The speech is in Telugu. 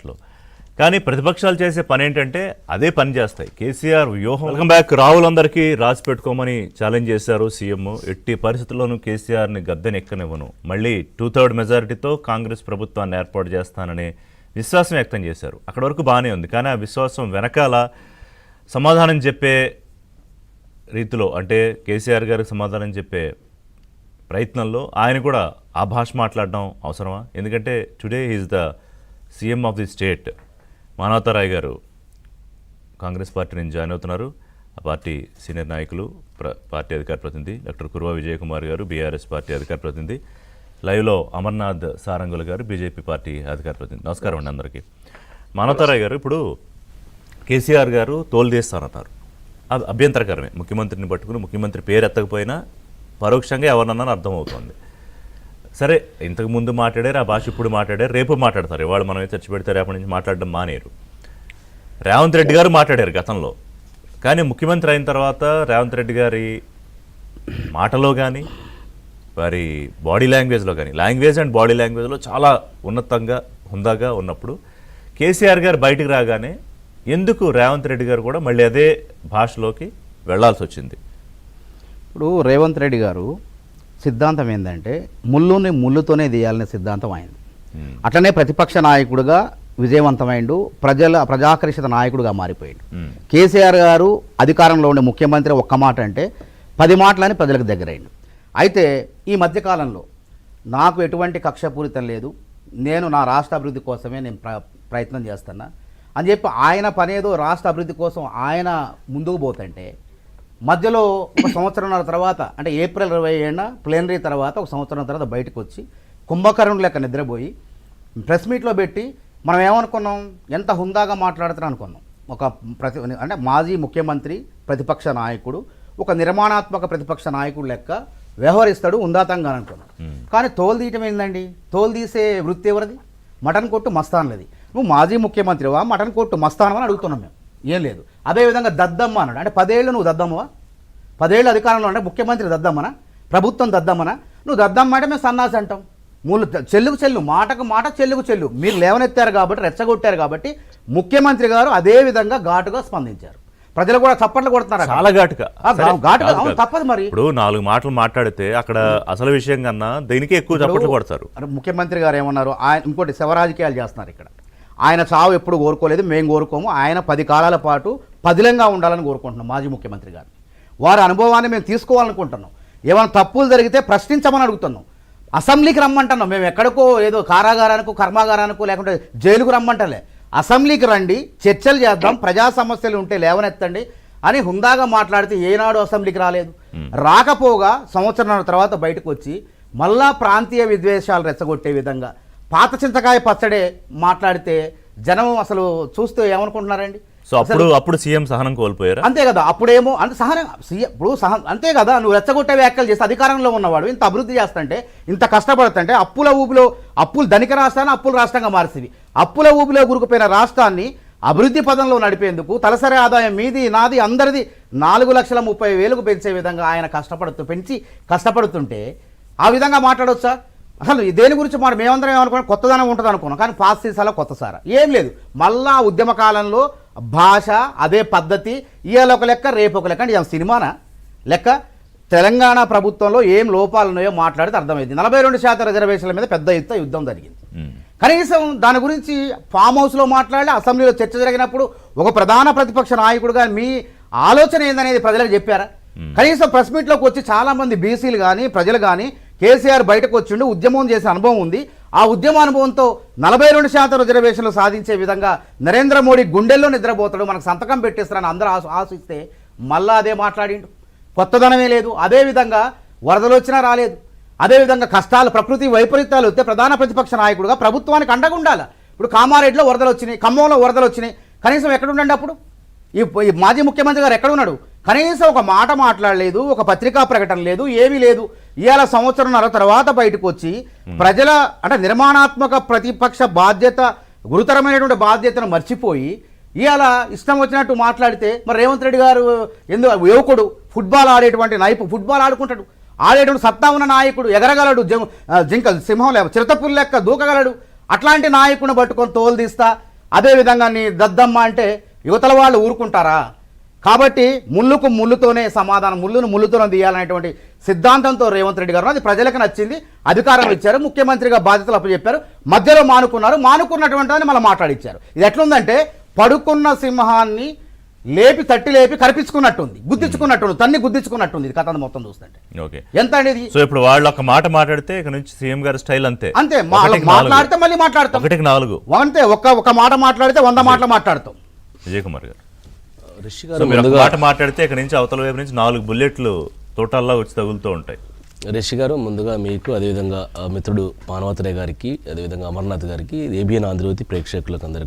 భాషలో. కానీ ప్రతిపక్షాలు చేసే పని ఏంటంటే అదే పని చేస్తాయి. కేసీఆర్ వ్యూహం. Welcome back. రాహుల్ అందరికీ రాసి పెట్టుకోమని ఛాలెంజ్ చేశారు సీఎం. ఎట్టి పరిస్థితుల్లోనూ కేసీఆర్ని గద్దెనెక్కనివ్వను, మళ్ళీ 2/3 మెజారిటీతో కాంగ్రెస్ ప్రభుత్వాన్ని ఏర్పాటు చేస్తానని విశ్వాసం వ్యక్తం చేశారు. అక్కడ వరకు బాగానే ఉంది. కానీ ఆ విశ్వాసం వెనకాల సమాధానం చెప్పే రీతిలో, అంటే కేసీఆర్ గారికి సమాధానం చెప్పే ప్రయత్నంలో ఆయన కూడా ఆ భాష మాట్లాడడం అవసరమా? ఎందుకంటే today is the CM of the state. మానవతారాయ్ గారు కాంగ్రెస్ పార్టీ నుంచి జాయిన్ అవుతున్నారు. ఆ పార్టీ సీనియర్ నాయకులు, పార్టీ అధికార ప్రతినిధి డాక్టర్ కుర్వా విజయ్ కుమార్ గారు, బీఆర్ఎస్ పార్టీ అధికార ప్రతినిధి. లైవ్లో అమర్నాథ్ సారంగుల్ గారు, బీజేపీ పార్టీ అధికార ప్రతినిధి. నమస్కారం అండి అందరికీ. మానవతారాయ్ గారు, ఇప్పుడు కేసీఆర్ గారు తోలుదేస్తారన్నారు. అది అభ్యంతరకరమే. ముఖ్యమంత్రిని పట్టుకుని ముఖ్యమంత్రి పేరు ఎత్తకపోయినా పరోక్షంగా ఎవరినన్నా అర్థమవుతుంది. సరే, ఇంతకుముందు మాట్లాడారు ఆ భాష, ఇప్పుడు మాట్లాడారు, రేపు మాట్లాడతారు. ఇవాళ మనం చర్చ పెడితే రేపటి నుంచి మాట్లాడడం మానేరు. రేవంత్ రెడ్డి గారు మాట్లాడారు గతంలో. కానీ ముఖ్యమంత్రి అయిన తర్వాత రేవంత్ రెడ్డి గారి మాటలో కానీ, వారి బాడీ లాంగ్వేజ్లో కానీ, లాంగ్వేజ్ అండ్ బాడీ లాంగ్వేజ్లో చాలా ఉన్నతంగా హుందాగా ఉన్నప్పుడు కేసీఆర్ గారు బయటకు రాగానే ఎందుకు రేవంత్ రెడ్డి గారు కూడా మళ్ళీ అదే భాషలోకి వెళ్లాల్సి వచ్చింది? ఇప్పుడు రేవంత్ రెడ్డి గారు సిద్ధాంతం ఏంటంటే ముళ్ళుని ముళ్ళుతోనే తీయాలనే సిద్ధాంతం అయింది. అట్లనే ప్రతిపక్ష నాయకుడుగా విజయవంతమైండు, ప్రజాకర్షిత నాయకుడుగా మారిపోయాడు. కేసీఆర్ గారు అధికారంలో ఉండే ముఖ్యమంత్రి ఒక్క మాట అంటే 10 మాటలని ప్రజలకు దగ్గరైండు. అయితే ఈ మధ్యకాలంలో నాకు ఎటువంటి కక్షపూరితం లేదు, నేను నా రాష్ట్ర అభివృద్ధి కోసమే నేను ప్రయత్నం చేస్తున్నా అని చెప్పి ఆయన పనేదో రాష్ట్ర అభివృద్ధి కోసం ఆయన ముందుకు పోతుంటే, మధ్యలో ఒక సంవత్సరంన్నర తర్వాత, అంటే ఏప్రిల్ 27న ప్లేనరీ తర్వాత ఒక సంవత్సరం తర్వాత బయటకు వచ్చి కుంభకర్ణుడు లెక్క నిద్రపోయి ప్రెస్ మీట్లో పెట్టి మనం ఏమనుకున్నాం, ఎంత హుందాగా మాట్లాడుతున్నా అనుకున్నాం. అంటే మాజీ ముఖ్యమంత్రి, ప్రతిపక్ష నాయకుడు, ఒక నిర్మాణాత్మక ప్రతిపక్ష నాయకుడు లెక్క వ్యవహరిస్తాడు ఉందాతంగా అనుకున్నాం. కానీ తోలు తీయటం ఏందండి? తోలు తీసే వృత్తి ఎవరిది? మటన్ కొట్టు మస్తాన్లది. నువ్వు మాజీ ముఖ్యమంత్రివా, మటన్ కొట్టు మస్తానవా అని అడుగుతున్నాం మేము. ఏం లేదు. అదేవిధంగా దద్దమ్మ అన్నాడు. అంటే 10 ఏళ్ళు నువ్వు దద్దమ్మవా? 10 ఏళ్ళు అధికారంలో అంటే ముఖ్యమంత్రి దద్దమ్మనా, ప్రభుత్వం దద్దమ్మనా? నువ్వు దద్దమ్మ అంటే మేము సన్నాసి అంటాం. చెల్లుకు చెల్లు, మాటకు మాట, చెల్లుకు చెల్లు. మీరు లేవనెత్తారు కాబట్టి, రెచ్చగొట్టారు కాబట్టి ముఖ్యమంత్రి గారు అదే విధంగా ఘాటుగా స్పందించారు. ప్రజలు కూడా చప్పట్లు కొడుతున్నారు, చాలా ఘాటుగా. తప్పదు మరి. ఇప్పుడు 4 మాటలు మాట్లాడితే అక్కడ అసలు విషయం కన్నా దీనికి ఎక్కువ చప్పట్లు కొడతారు. ముఖ్యమంత్రి గారు ఏమన్నారు? ఆయన ఇంకోటి శవరాజకీయాలు చేస్తున్నారు ఇక్కడ. ఆయన చావు ఎప్పుడు కోరుకోలేదు, మేము కోరుకోము. ఆయన 10 కాలాల పాటు పదిలంగా ఉండాలని కోరుకుంటున్నాం మాజీ ముఖ్యమంత్రి గారు. వారి అనుభవాన్ని మేము తీసుకోవాలనుకుంటున్నాం. ఏమైనా తప్పులు జరిగితే ప్రశ్నించమని అడుగుతున్నాం. అసెంబ్లీకి రమ్మంటున్నాం. మేము ఎక్కడికో ఏదో కారాగారానికో, కర్మాగారానికో, లేకుంటే జైలుకు రమ్మంటలే. అసెంబ్లీకి రండి, చర్చలు చేద్దాం, ప్రజా సమస్యలు ఉంటే లేవనెత్తండి అని హుందాగా మాట్లాడితే ఏనాడు అసెంబ్లీకి రాలేదు. రాకపోగా సంవత్సరం తర్వాత బయటకు వచ్చి మళ్ళా ప్రాంతీయ విద్వేషాలు రెచ్చగొట్టే విధంగా పాత చింతకాయ పచ్చడే మాట్లాడితే జనం అసలు చూస్తే ఏమనుకుంటున్నారండి? సో అప్పుడు సీఎం సహనం కోల్పోయారు. అంతే కదా. అప్పుడేమో అంటే సహనం ఇప్పుడు అంతే కదా. నువ్వు రెచ్చగొట్టే వ్యాఖ్యలు చేస్తే అధికారంలో ఉన్నవాడు ఇంత అభివృద్ధి చేస్తుంటే, ఇంత కష్టపడుతుంటే, అప్పులు ధనిక రాష్ట్రాన్ని అప్పుల రాష్ట్రంగా మారుస్తుంది. అప్పుల ఊబిలో గురుకుపోయిన రాష్ట్రాన్ని అభివృద్ధి పదంలో నడిపేందుకు తలసరి ఆదాయం మీది నాది అందరిది 4,30,000 పెంచే విధంగా ఆయన కష్టపడుతుంటే ఆ విధంగా మాట్లాడవచ్చా? అసలు దేని గురించి మేమందరం ఏమనుకున్నాం, కొత్తదనం ఉంటుంది అనుకున్నాం. కానీ పాత సీసాలో కొత్త సారా ఏం లేదు. మళ్ళా ఉద్యమ కాలంలో భాష అదే పద్ధతి, ఇవాళ ఒక లెక్క రేపు ఒక లెక్క. అంటే సినిమానా లెక్క? తెలంగాణ ప్రభుత్వంలో ఏం లోపాలు ఉన్నాయో మాట్లాడితే అర్థమైంది. 42% రిజర్వేషన్ల మీద పెద్ద ఎత్తున యుద్ధం జరిగింది. కనీసం దాని గురించి ఫామ్ హౌస్లో మాట్లాడి, అసెంబ్లీలో చర్చ జరిగినప్పుడు ఒక ప్రధాన ప్రతిపక్ష నాయకుడుగా మీ ఆలోచన ఏందనేది ప్రజలకు చెప్పారా? కనీసం ప్రెస్ మీట్లోకి వచ్చి చాలామంది బీసీలు కానీ ప్రజలు కానీ కేసీఆర్ బయటకు వచ్చిండు, ఉద్యమం చేసే అనుభవం ఉంది, ఆ ఉద్యమ అనుభవంతో 42% రిజర్వేషన్లు సాధించే విధంగా నరేంద్ర మోడీ గుండెల్లో నిద్రపోతాడు, మనకు సంతకం పెట్టేస్తారని అందరూ ఆశిస్తే మళ్ళా అదే మాట్లాడిండు. కొత్తదనమే లేదు. అదేవిధంగా వరదలు వచ్చినా రాలేదు. అదేవిధంగా కష్టాలు, ప్రకృతి వైపరీత్యాలు వస్తే ప్రధాన ప్రతిపక్ష నాయకుడుగా ప్రభుత్వానికి అండగా ఉండాలి. ఇప్పుడు కామారెడ్డిలో వరదలు వచ్చినాయి, ఖమ్మంలో వరదలు వచ్చినాయి. కనీసం ఎక్కడుండండి అప్పుడు? ఈ మాజీ ముఖ్యమంత్రి గారు ఎక్కడున్నాడు? కనీసం ఒక మాట మాట్లాడలేదు, ఒక పత్రికా ప్రకటన లేదు, ఏమీ లేదు. ఇవాళ సంవత్సరంన్నర తర్వాత బయటకు వచ్చి ప్రజల అంటే నిర్మాణాత్మక ప్రతిపక్ష బాధ్యత, గురుతరమైనటువంటి బాధ్యతను మర్చిపోయి ఇవాళ ఇష్టం వచ్చినట్టు మాట్లాడితే మరి రేవంత్ రెడ్డి గారు ఎందుకు యువకుడు, ఫుట్బాల్ ఆడేటువంటి ఫుట్బాల్ ఆడుకుంటాడు, ఆడేటువంటి సత్తా ఉన్న నాయకుడు, ఎగరగలడు, సింహం చిరుతపుల్లి లెక్క దూకగలడు. అట్లాంటి నాయకుడిని పట్టుకొని తోలు తీస్తా అదేవిధంగా నీ దద్దమ్మ అంటే యువతల వాళ్ళు ఊరుకుంటారా? కాబట్టి ముళ్ళుకు ముళ్ళుతోనే సమాధానం, ముళ్ళును ముళ్ళుతోనే తీయాలనేటువంటి సిద్ధాంతంతో రేవంత్ రెడ్డి గారు అది ప్రజలకు నచ్చింది, అధికారం ఇచ్చారు, ముఖ్యమంత్రిగా బాధ్యతలు అప్పచెప్పారు, మధ్యలో మానుకున్నటువంటి అని మళ్ళీ మాట్లాడిచ్చారు. ఇది ఎట్లుందంటే పడుకున్న సింహాన్ని తట్టి లేపి కరిపించుకున్నట్టుంది, గుద్దించుకున్నట్టుంది, తన్ని గుద్దించుకున్నట్టుంది ఇది కథ మొత్తం చూస్తుంటే. ఓకే, ఎంత అనేది? సో ఇప్పుడు వాళ్ళు ఒక మాట మాట్లాడితే ఇక నుంచి సీఎం గారి స్టైల్ అంతే అంతే, మాట్లాడితే మళ్ళీ మాట్లాడతాం, 1-4 అంతే. ఒక మాట మాట్లాడితే 100 మాటలు మాట్లాడతాం. విజయ్ కుమార్ గారు, రిషి సో గారు మీరు ఒక మాట మాట్లాడితే ఇక్కడ నుంచి అవతల వైపు నుంచి 4 బుల్లెట్లు తోటల్లా వచ్చి తగులుతూ ఉంటాయి. రిషి గారు ముందుగా మీకు, అదేవిధంగా మిత్రుడు మానవతరే గారికి, అదేవిధంగా అమర్నాథ్ గారికి, ఏబిఎన్ ఆంధ్రజ్యోతి ప్రేక్షకులకు అందరికీ